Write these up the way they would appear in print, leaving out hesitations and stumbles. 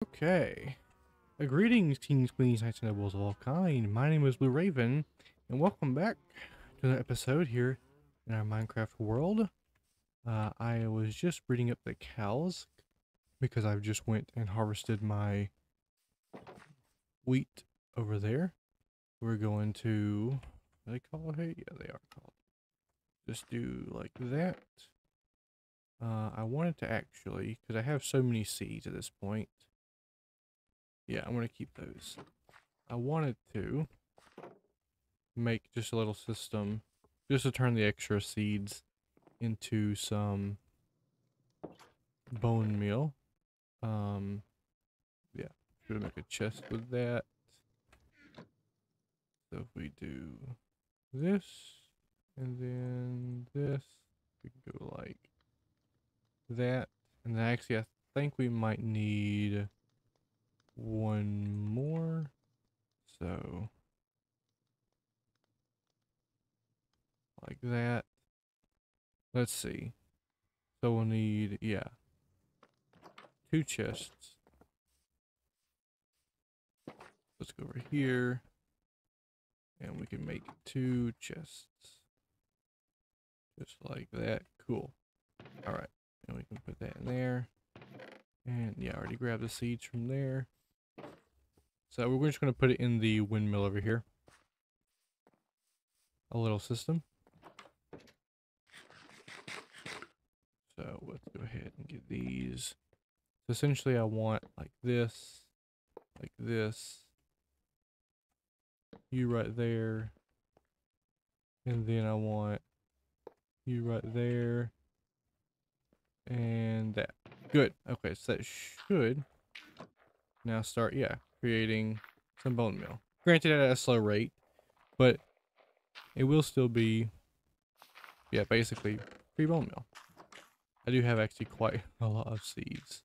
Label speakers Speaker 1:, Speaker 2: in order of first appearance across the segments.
Speaker 1: Okay. Greetings, kings, queens, knights, and nobles of all kind. My name is Blue Raven, and welcome back to another episode here in our Minecraft world. I was just breeding up the cows because I've just went and harvested my wheat over there. We're going to, what do they call it? Hey, yeah, they are called. Just do like that. I wanted to actually, because I have so many seeds at this point. Yeah, I'm going to keep those. I wanted to make just a little system just to turn the extra seeds into some bone meal. Yeah, should make a chest with that. So if we do this and then this, we can go like that. And then actually I think we might need one more. So like that. Let's see. So we'll need, yeah, 2 chests. Let's go over here. And we can make 2 chests. Just like that. Cool. Alright. And we can put that in there. And yeah, I already grabbed the seeds from there. So we're just going to put it in the windmill over here. A little system. So let's go ahead and get these. So essentially I want like this. Like this. You right there. And then I want you right there. And that. Good. Okay, so that should now start, yeah, creating some bone meal. Granted at a slow rate, but it will still be, yeah, basically free bone meal. I do have actually quite a lot of seeds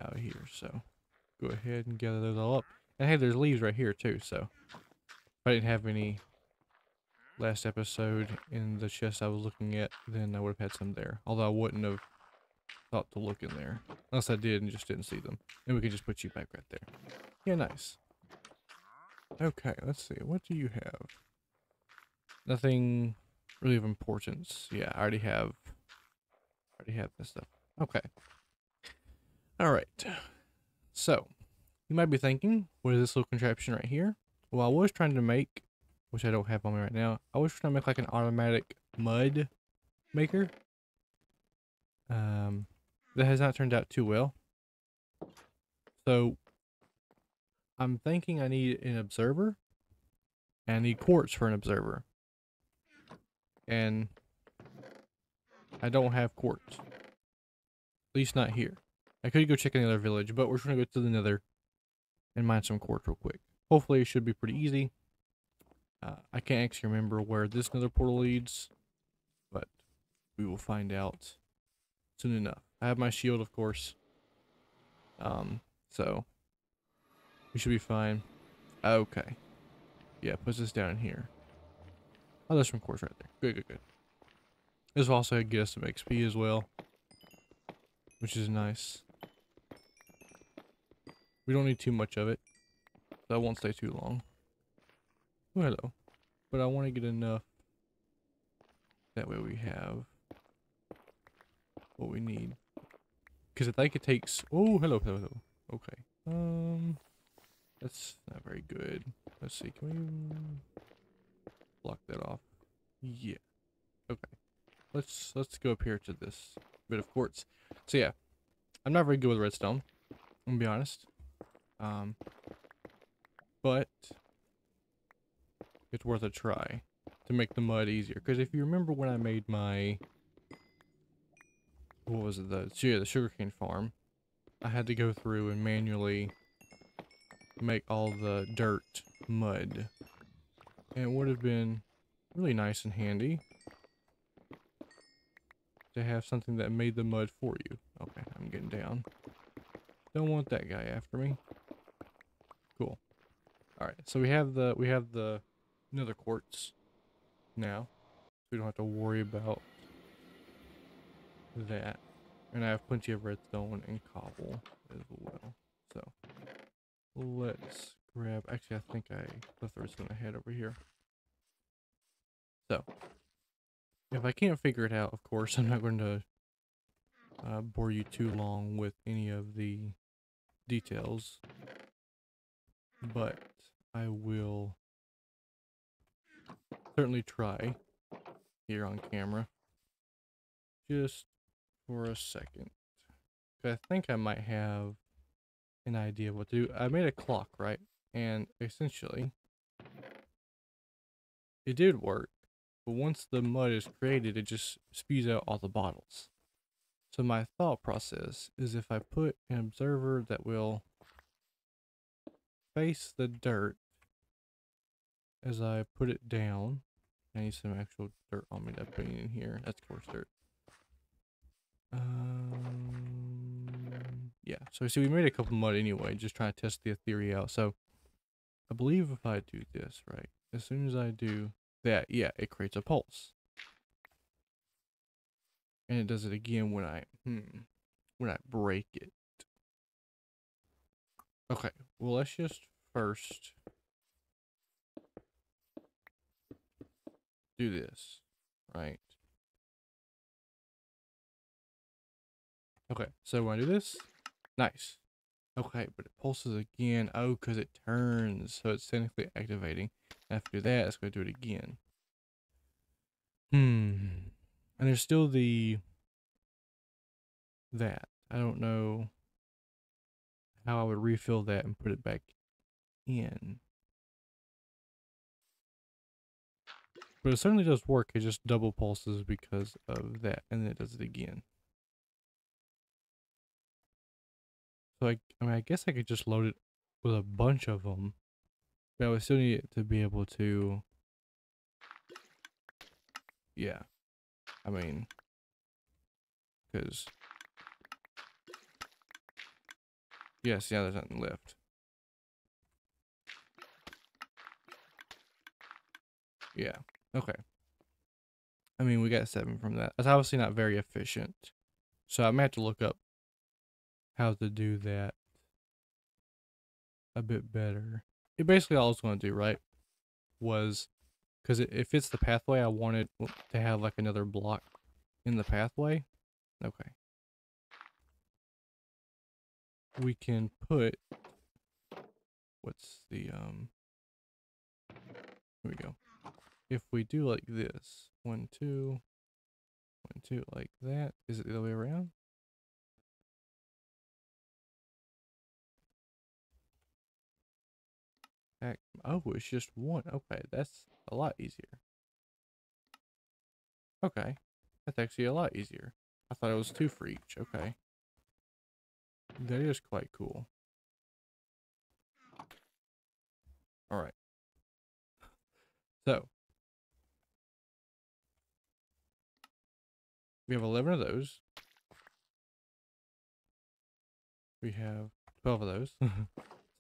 Speaker 1: out here, so go ahead and gather those all up. And hey, there's leaves right here too, so if I didn't have any last episode in the chest I was looking at, then I would have had some there. Although I wouldn't have thought to look in there. Unless I did and just didn't see them. And we can just put you back right there. Yeah, nice. Okay, let's see. What do you have? Nothing really of importance. Yeah, I already have this stuff. Okay. Alright. So, you might be thinking, what is this little contraption right here? Well, I was trying to make, which I don't have on me right now, I was trying to make like an automatic mud maker. That has not turned out too well. So, I'm thinking I need an observer, and I need quartz for an observer. And I don't have quartz. At least not here. I could go check another village, but we're just gonna go to the nether and mine some quartz real quick. Hopefully it should be pretty easy. I can't actually remember where this nether portal leads, but we will find out soon enough. I have my shield, of course. So we should be fine. Okay. Yeah, puts this down here. Oh, there's some quartz right there. Good, good, good. This will also get us some XP as well, which is nice. We don't need too much of it, so I won't stay too long. Oh, hello. But I want to get enough. That way we have what we need. Because I think it takes... Oh, hello, hello, hello. Okay. That's not very good. Let's see. Can we block that off? Yeah. Okay. Let's go up here to this bit of quartz. So yeah, I'm not very good with redstone. I'm gonna be honest. But it's worth a try to make the mud easier. Because if you remember when I made my... What was it? The sugarcane farm. I had to go through and manually make all the dirt mud. And it would have been really nice and handy to have something that made the mud for you. Okay, I'm getting down. Don't want that guy after me. Cool. Alright, so we have the nether quartz now. We don't have to worry about that. And I have plenty of redstone and cobble as well. So let's grab, actually I think I left the redstone ahead over here. So if I can't figure it out, of course, I'm not going to bore you too long with any of the details, but I will certainly try here on camera just for a second. I think I might have an idea of what to do. I made a clock, right? And essentially it did work, but once the mud is created, it just spews out all the bottles. So my thought process is if I put an observer that will face the dirt as I put it down. I need some actual dirt on me to put in here. That's coarse dirt. Yeah, so see, we made a couple mud anyway, just trying to test the theory out. So I believe if I do this, right, as soon as I do that, yeah, it creates a pulse. And it does it again when I break it. Okay, well, let's just first do this, right? Okay, so when I do this, nice. Okay, but it pulses again. Oh, because it turns, so it's technically activating. After that, it's going to do it again. And there's still that. I don't know how I would refill that and put it back in. But it certainly does work. It just double pulses because of that, and then it does it again. So I mean, I guess I could just load it with a bunch of them, but I would still need it to be able to, yeah. I mean, because, yes, yeah, there's nothing left. Yeah, okay. I mean, we got 7 from that. That's obviously not very efficient. So I might have to look up how to do that a bit better. It basically all I was going to do, right, was, because it fits the pathway, I wanted to have like another block in the pathway. Okay. We can put, what's the, here we go. If we do like this, 1, 2, 1, 2, like that, is it the other way around? Oh, it's just 1. Okay, that's a lot easier. Okay, that's actually a lot easier. I thought it was 2 for each. Okay. That is quite cool. Alright. So, we have 11 of those. We have 12 of those.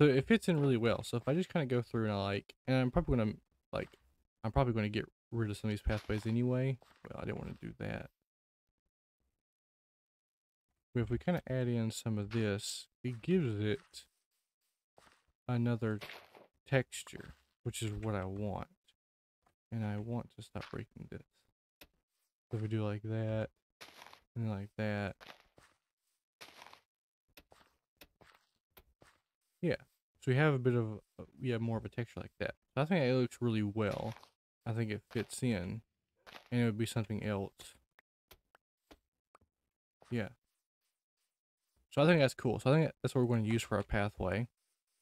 Speaker 1: So it fits in really well. So if I just kind of go through and and I'm probably going to get rid of some of these pathways anyway. Well, I didn't want to do that. But if we kind of add in some of this, it gives it another texture, which is what I want. And I want to stop breaking this. So if we do like that, and like that. Yeah. So we have a bit of, more of a texture like that. So I think it looks really well. I think it fits in. And it would be something else. Yeah. So I think that's cool. So I think that's what we're going to use for our pathway.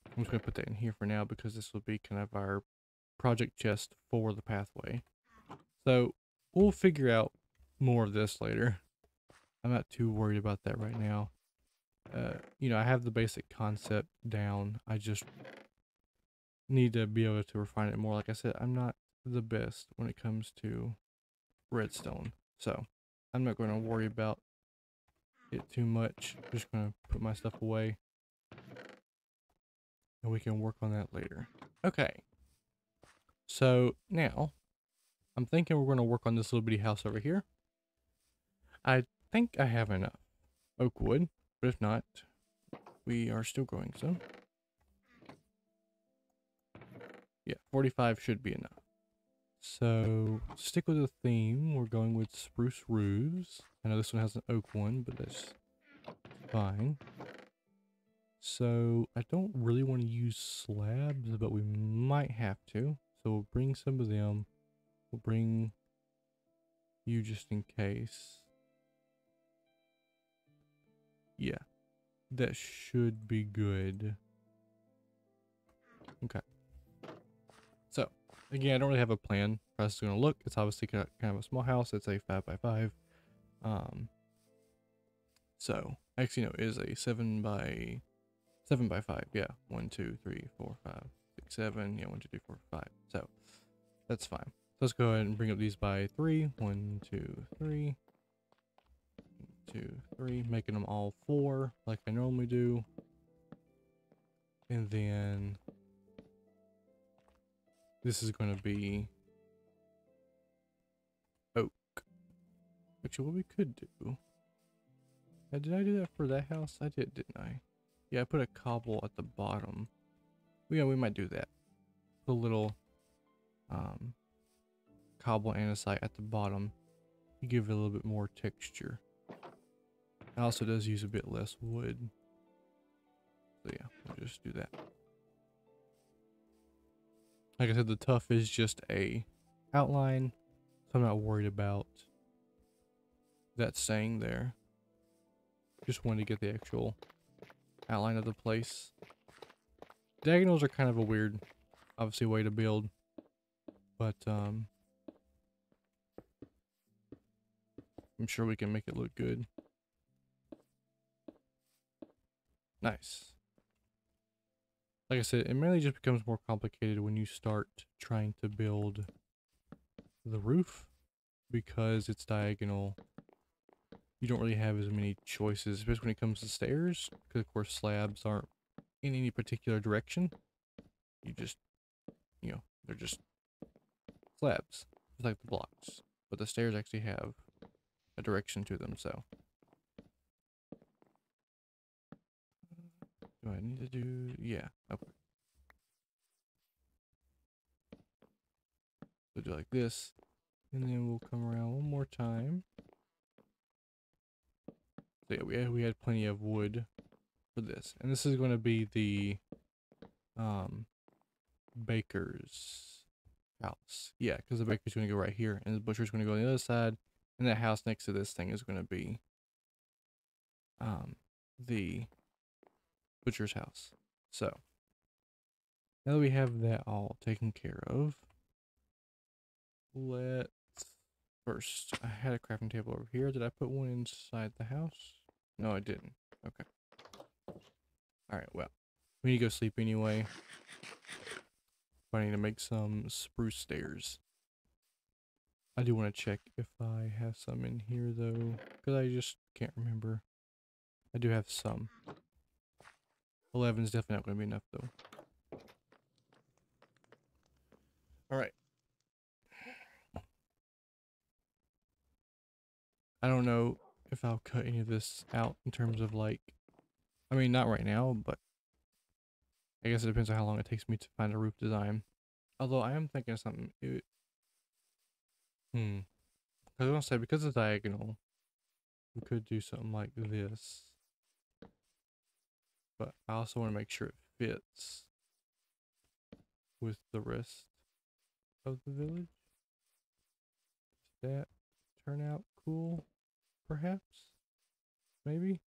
Speaker 1: I'm just going to put that in here for now because this will be kind of our project chest for the pathway. So we'll figure out more of this later. I'm not too worried about that right now. I have the basic concept down. I just need to be able to refine it more. Like I said, I'm not the best when it comes to redstone. So I'm not going to worry about it too much. I'm just going to put my stuff away. And we can work on that later. Okay. So now I'm thinking we're going to work on this little bitty house over here. I think I have enough oak wood, but if not, we are still growing some. Yeah, 45 should be enough. So, stick with the theme. We're going with spruce roofs. I know this one has an oak one, but that's fine. So, I don't really want to use slabs, but we might have to. So, we'll bring some of them. We'll bring you just in case. Yeah, that should be good. Okay. So, again, I don't really have a plan for how it's going to look. It's obviously kind of a small house. It's a 5x5. So, actually, no, it is a 7x5. Yeah, 1, 2, 3, 4, 5, 6, 7. Yeah, 1, 2, 3, 4, 5. So, that's fine. So let's go ahead and bring up these by 3. 1, 2, 3. 2, 3. Making them all 4 like I normally do. And then this is going to be oak. Actually, what we could do. Did I do that for that house? I did, didn't I? Yeah, I put a cobble at the bottom. Yeah, we might do that. Put a little cobble andesite at the bottom. You give it a little bit more texture. It also does use a bit less wood. So yeah, we'll just do that. Like I said, the tough is just a outline, so I'm not worried about that staying there. Just wanted to get the actual outline of the place. Diagonals are kind of a weird, obviously, way to build, but I'm sure we can make it look good. Nice. Like I said, it mainly just becomes more complicated when you start trying to build the roof because it's diagonal. You don't really have as many choices, especially when it comes to stairs, because of course slabs aren't in any particular direction. You just, they're just slabs, just like the blocks. But the stairs actually have a direction to them, so. Do I need to do, yeah, okay. So do like this, and then we'll come around one more time. So yeah, we had plenty of wood for this. And this is going to be the baker's house. Yeah, because the baker's going to go right here, and the butcher's going to go on the other side, and that house next to this thing is going to be the butcher's house. So now that we have that all taken care of, let's first, I had a crafting table over here. Did I put one inside the house? No, I didn't. Okay. All right, well, we need to go sleep anyway. I need to make some spruce stairs. I do want to check if I have some in here though, because I just can't remember. I do have some. 11 is definitely not going to be enough though. Alright. I don't know if I'll cut any of this out in terms of like, I mean not right now, but I guess it depends on how long it takes me to find a roof design. Although I am thinking of something. I was going to say, because it's diagonal, we could do something like this. But I also want to make sure it fits with the rest of the village. Does that turn out cool? Perhaps? Maybe?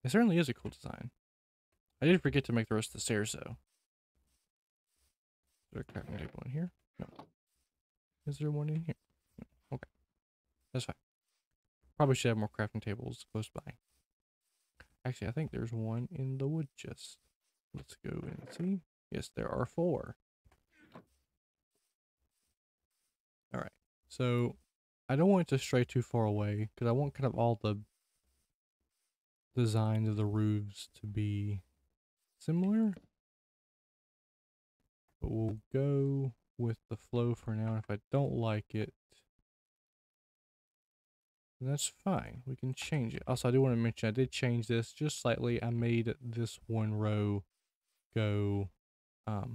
Speaker 1: It certainly is a cool design. I did forget to make the rest of the stairs though. Is there a crafting table in here? No. Is there one in here? No. Okay. That's fine. Probably should have more crafting tables close by. Actually, I think there's one in the wood chest. Let's go and see. Yes, there are 4. Alright. So, I don't want it to stray too far away, because I want kind of all the designs of the roofs to be similar. But we'll go with the flow for now. If I don't like it, And that's fine. We can change it. Also, I do want to mention I did change this just slightly. I made this one row go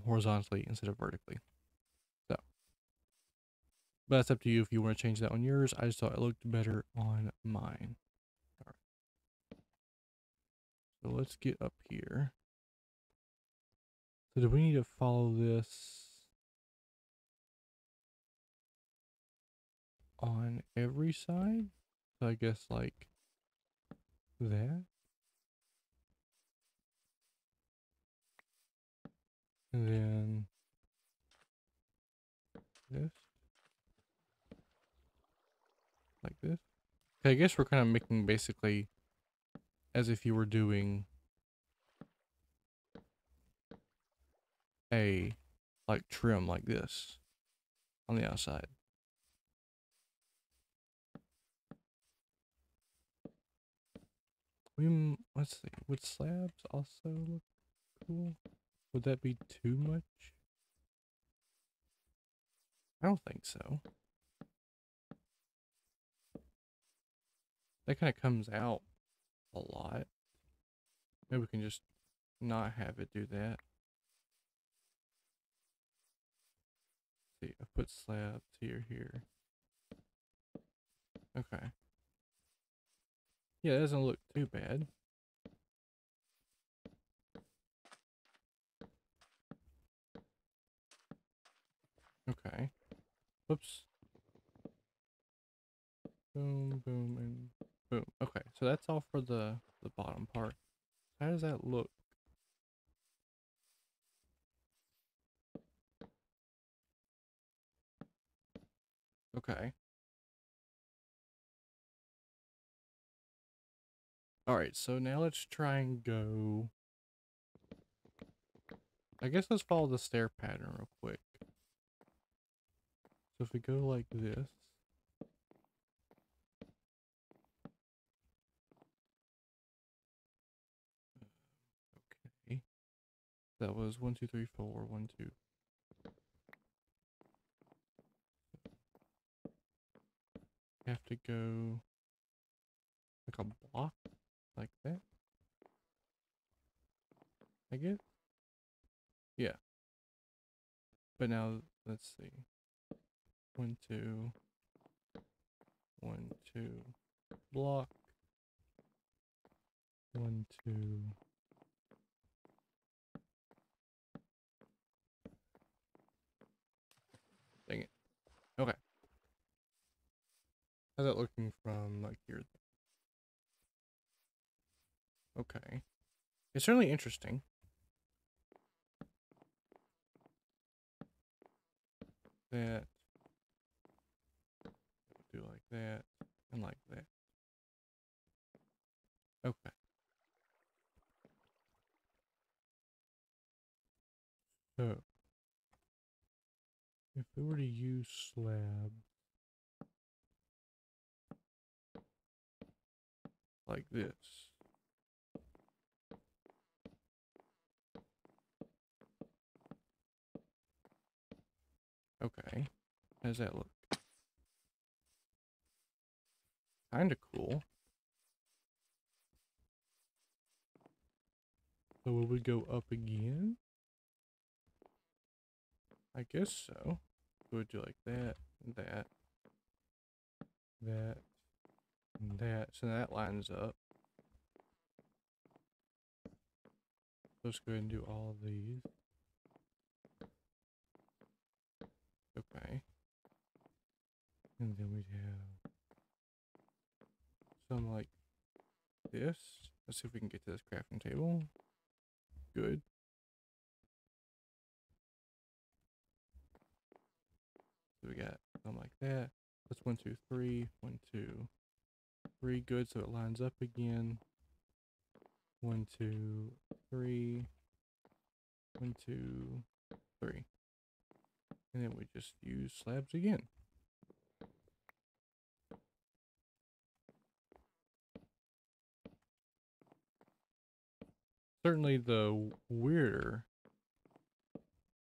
Speaker 1: horizontally instead of vertically. So, but that's up to you if you want to change that on yours. I just thought it looked better on mine. All right. So let's get up here. So do we need to follow this on every side? So I guess like that. And then this. Like this. Okay, I guess we're kind of making basically as if you were doing a like trim like this on the outside. Let's see, would slabs also look cool? Would that be too much? I don't think so. That kind of comes out a lot. Maybe we can just not have it do that. See, I put slabs here. Okay. Yeah, it doesn't look too bad. Okay. Whoops. Boom, boom, and boom. Okay, so that's all for the bottom part. How does that look? Okay. Alright, so now let's try and go... I guess let's follow the stair pattern real quick. So if we go like this... Okay. That was 1, 2, 3, 4, 1, 2. Have to go... like a block? Like that? I guess? Yeah. But now, let's see. 1, 2... 1, 2... block. 1, 2... Dang it. Okay. How's that looking from like here? Okay. It's certainly interesting. That. Do like that. And like that. Okay. So. If we were to use slab. Like this. Okay. How does that look? Kinda cool. So will we go up again? I guess so. We would do like that, that, that, and that. So that lines up. Let's go ahead and do all of these. Okay. And then we'd have some like this. Let's see if we can get to this crafting table. Good. So we got something like that. That's 1, 2, 3. 1, 2, 3. Good. So it lines up again. 1, 2, 3. 1, 2, 3. And then we just use slabs again. Certainly the weirder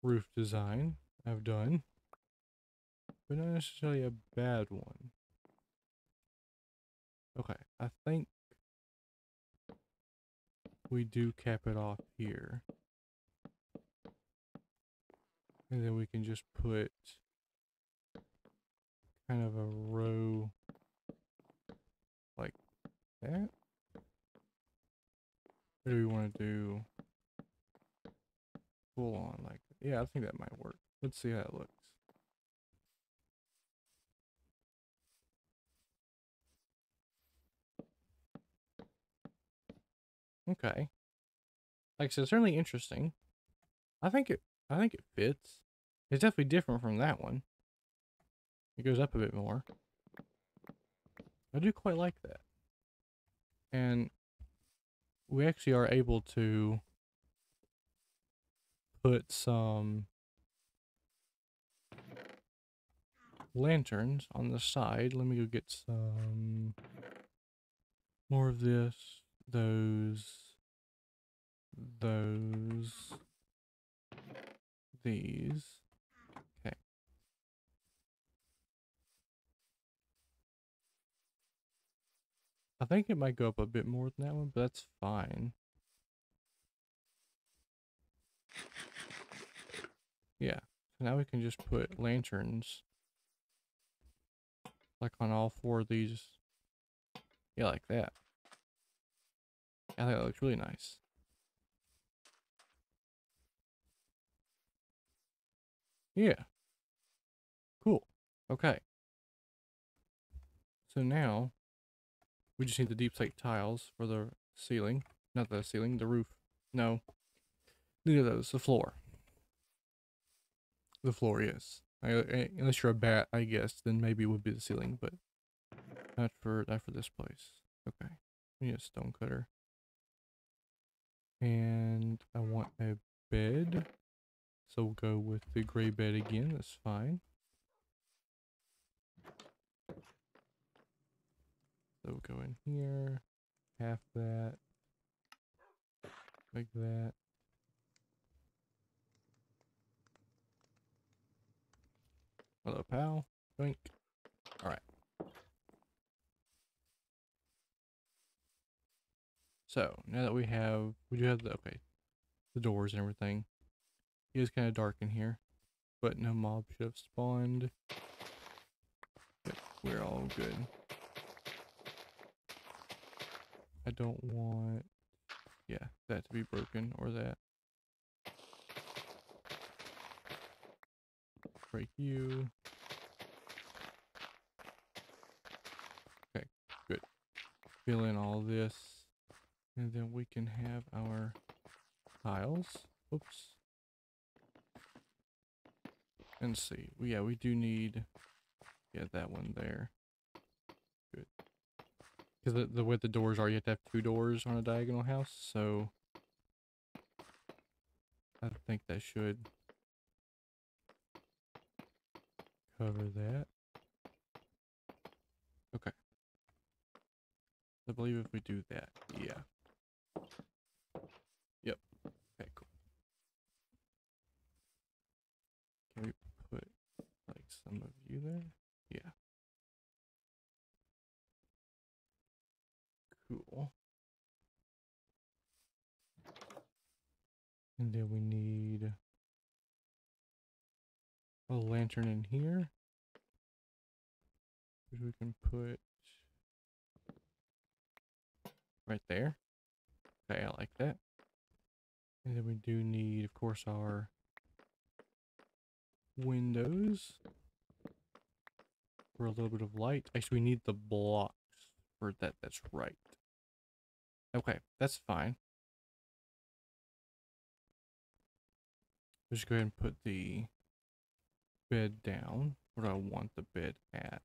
Speaker 1: roof design I've done, but not necessarily a bad one. Okay, I think we do cap it off here. And then we can just put kind of a row like that. Or do we want to do full on like, yeah, I think that might work. Let's see how it looks. Okay. Like I said, certainly interesting. I think it fits. It's definitely different from that one. It goes up a bit more. I do quite like that. And we actually are able to put some lanterns on the side. Let me go get some more of this, those, these. Okay. I think it might go up a bit more than that one, but that's fine. Yeah. So now we can just put lanterns like on all four of these. Yeah, like that. I think that looks really nice. Yeah. Cool. Okay. So now we just need the deep slate tiles for the ceiling. Not the ceiling, the roof. No. Neither of those. The floor. The floor, yes. Unless you're a bat, I guess, then maybe it would be the ceiling, but not for this place. Okay. We need a stone cutter. And I want a bed. So we'll go with the gray bed again. That's fine. So we'll go in here. Half that. Like that. Hello, pal. Boink. Alright. So, now that we do have the doors and everything. It is kind of dark in here, but no mob should have spawned. Yep, we're all good. I don't want, yeah, that to be broken or that. Break you. Okay, good. Fill in all this. And then we can have our tiles. Oops. And see. Yeah, we do need, yeah, that one there. Good. Because the way the doors are, you have to have 2 doors on a diagonal house. So I think that should cover that. Okay. I believe if we do that, yeah. Yep. Okay, cool. Can we put like some of you there? Yeah. Cool. And then we need a lantern in here, which we can put right there. Okay, I like that. And then we do need, of course, our windows for a little bit of light. Actually, we need the blocks for that. That's right. Okay, that's fine. Let's go ahead and put the bed down. Where do I want the bed at?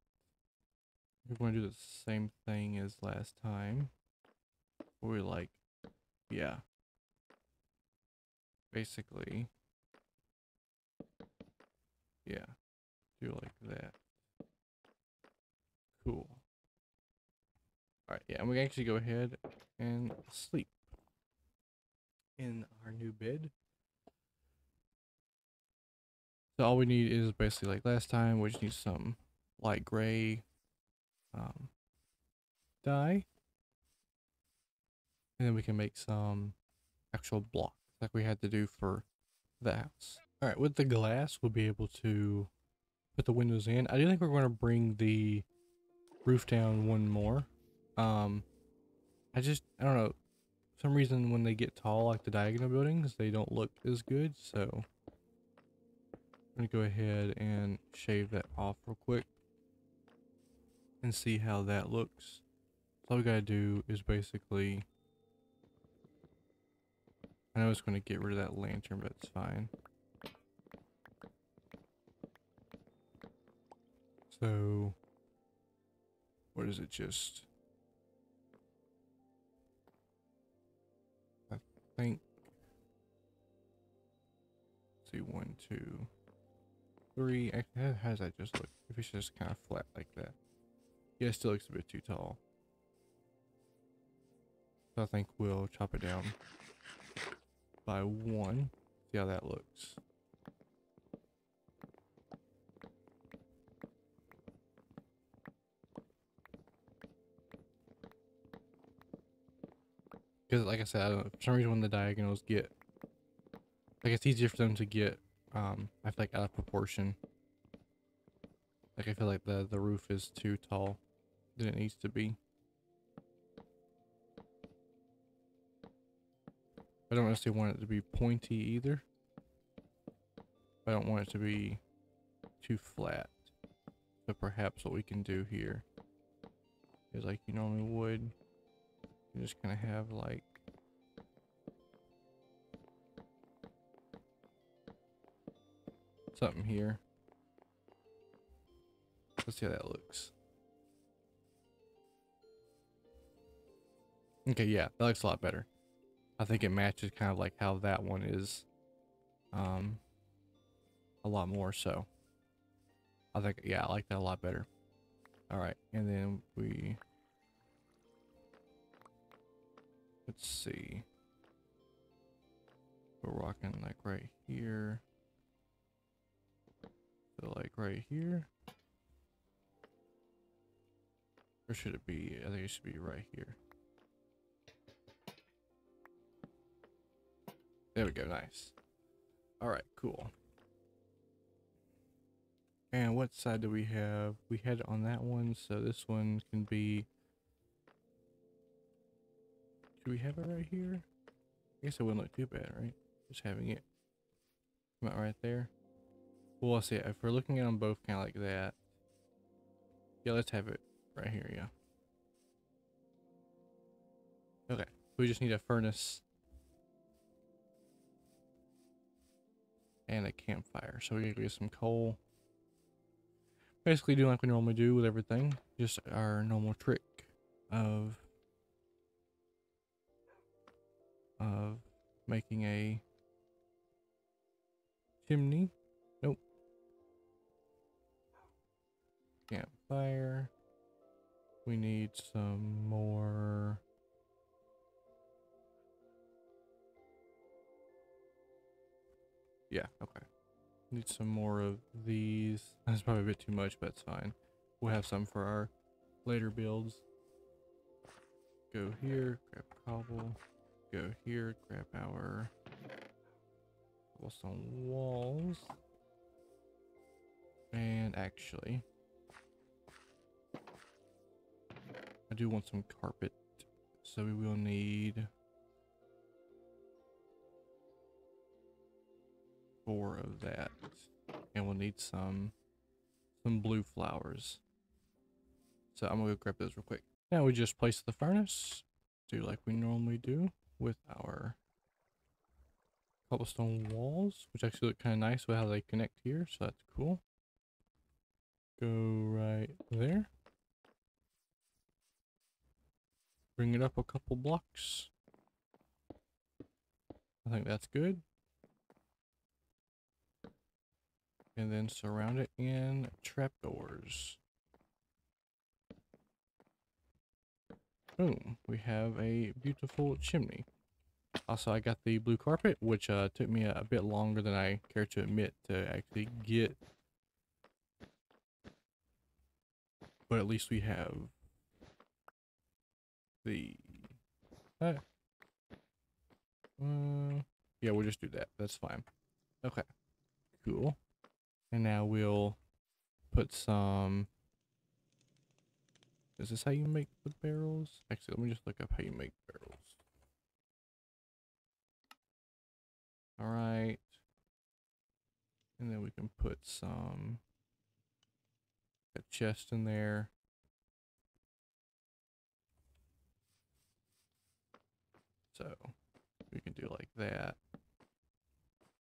Speaker 1: We're going to do the same thing as last time. Where we like, yeah. Basically, yeah. Do like that. Cool. Alright, yeah, and we can actually go ahead and sleep in our new bed. So all we need is basically like last time, we just need some light gray dye. And then we can make some actual blocks like we had to do for the house. All right, with the glass, we'll be able to put the windows in. I do think we're going to bring the roof down one more. I don't know. For some reason, when they get tall, like the diagonal buildings, they don't look as good. So I'm going to go ahead and shave that off real quick and see how that looks. So all we got to do is basically, I know it's going to get rid of that lantern, but it's fine. So what is it? Just, I think, let's see, 1, 2, 3. Actually, how does that just look? If it's just kind of flat like that. Yeah, it still looks a bit too tall. So I think we'll chop it down by 1. See how that looks. Because like I said, I don't know, for some reason when the diagonals get, like it's easier for them to get, I feel like out of proportion. Like I feel like the roof is too tall than it needs to be. I don't necessarily want it to be pointy either. I don't want it to be too flat. So perhaps what we can do here is like you normally would. You just kind of have like something here. Let's see how that looks. Okay, yeah, that looks a lot better. I think it matches kind of like how that one is a lot more so. I think, yeah, I like that a lot better. All right, and then let's see. We're rocking like right here. So like right here. Or should it be, I think it should be right here. There we go, nice. All right, cool. And what side do we have? We had it on that one, so this one can be, do we have it right here? I guess it wouldn't look too bad, right? Just having it come out right there. Well, let's see, if we're looking at them both kind of like that. Yeah, let's have it right here, yeah. Okay, we just need a furnace and a campfire. So we gotta get some coal. Basically doing like we normally do with everything. Just our normal trick of making a chimney. Nope. Campfire. We need some more. Yeah, okay. Need some more of these. That's probably a bit too much, but it's fine. We'll have some for our later builds. Go here, grab cobble. Go here, grab our cobblestone walls. And actually, I do want some carpet. So we will need 4 of that. And we'll need some blue flowers. So I'm gonna go grab those real quick. Now we just place the furnace. Do like we normally do with our cobblestone walls, which actually look kind of nice with how they connect here, so that's cool. Go right there. Bring it up a couple blocks. I think that's good. And then surround it in trapdoors. Boom, we have a beautiful chimney. Also, I got the blue carpet, which took me a bit longer than I care to admit to actually get. But at least we have the uh, yeah, we'll just do that. That's fine. Okay, cool. And now we'll put some. Is this how you make the barrels? Actually, let me just look up how you make barrels. All right. And then we can put some a chest in there. So we can do like that.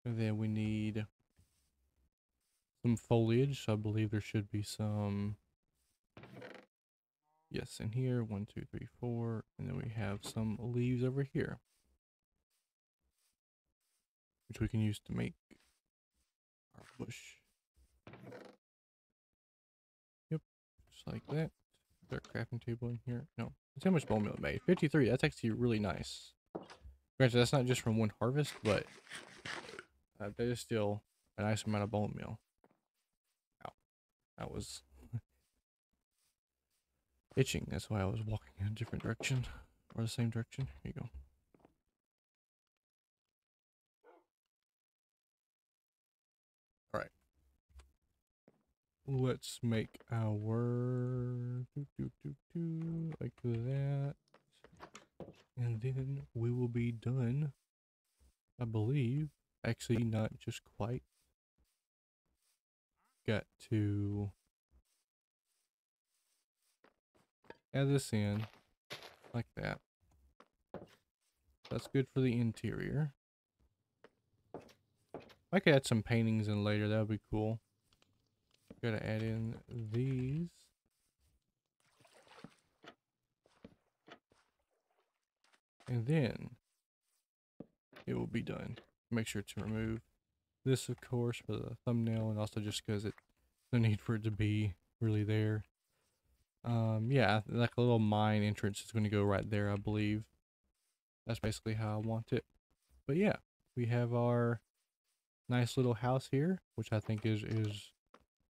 Speaker 1: And then we need some foliage. So I believe there should be some. Yes, in here. 1, 2, 3, 4. And then we have some leaves over here, which we can use to make our bush. Yep, just like that. Is there a crafting table in here? No. Let's see how much bone meal it made. 53. That's actually really nice. Granted, that's not just from one harvest, but that is still a nice amount of bone meal. Ow. That was itching. That's why I was walking in a different direction. Or the same direction. Here you go. Alright. Let's make our like that. And then we will be done, I believe. Actually, not just quite. Got to add this in like that. That's good for the interior. I could add some paintings in later. That would be cool. Gotta add in these. And then it will be done. Make sure to remove this, of course, for the thumbnail, and also just because it's no need for it to be really there. Yeah, like a little mine entrance is going to go right there, I believe. That's basically how I want it. But yeah, we have our nice little house here, which I think is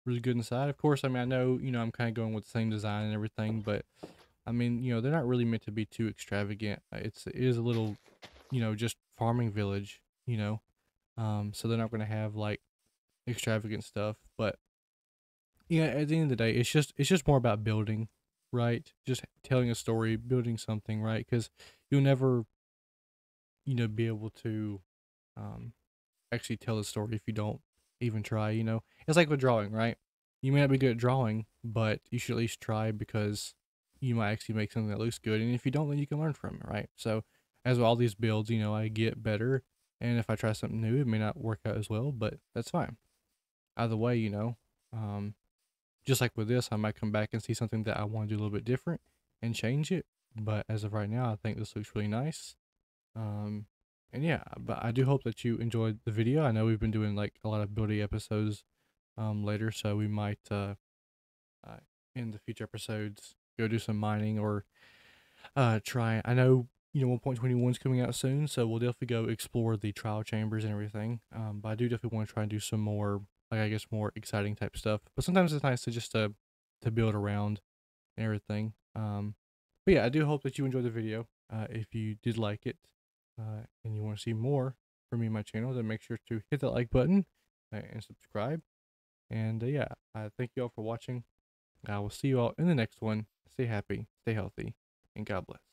Speaker 1: really good inside. Of course, I mean, I know, I'm kind of going with the same design and everything, but I mean, they're not really meant to be too extravagant. It is a little, just farming village, so they're not going to have like extravagant stuff, but yeah, at the end of the day, it's just more about building, right? Just telling a story, building something, right? Because you'll never, be able to um actually tell the story if you don't even try, It's like with drawing, right? You may not be good at drawing, but you should at least try because you might actually make something that looks good. And if you don't, then you can learn from it, right? So as with all these builds, I get better. And if I try something new, it may not work out as well, but that's fine. Either way, um, just like with this, I might come back and see something that I want to do a little bit different and change it. But as of right now, I think this looks really nice. Um, and yeah, but I do hope that you enjoyed the video. I know we've been doing like a lot of building episodes later, so we might uh, in the future episodes go do some mining or try. I know 1.21 is coming out soon, so we'll definitely go explore the trial chambers and everything. But I do definitely want to try and do some more, like I guess more exciting type stuff. But sometimes it's nice to just to build around and everything. But yeah, I do hope that you enjoyed the video. If you did like it, and you want to see more from me and my channel, then make sure to hit that like button and subscribe. And yeah, thank you all for watching. I will see you all in the next one. Stay happy, stay healthy, and God bless.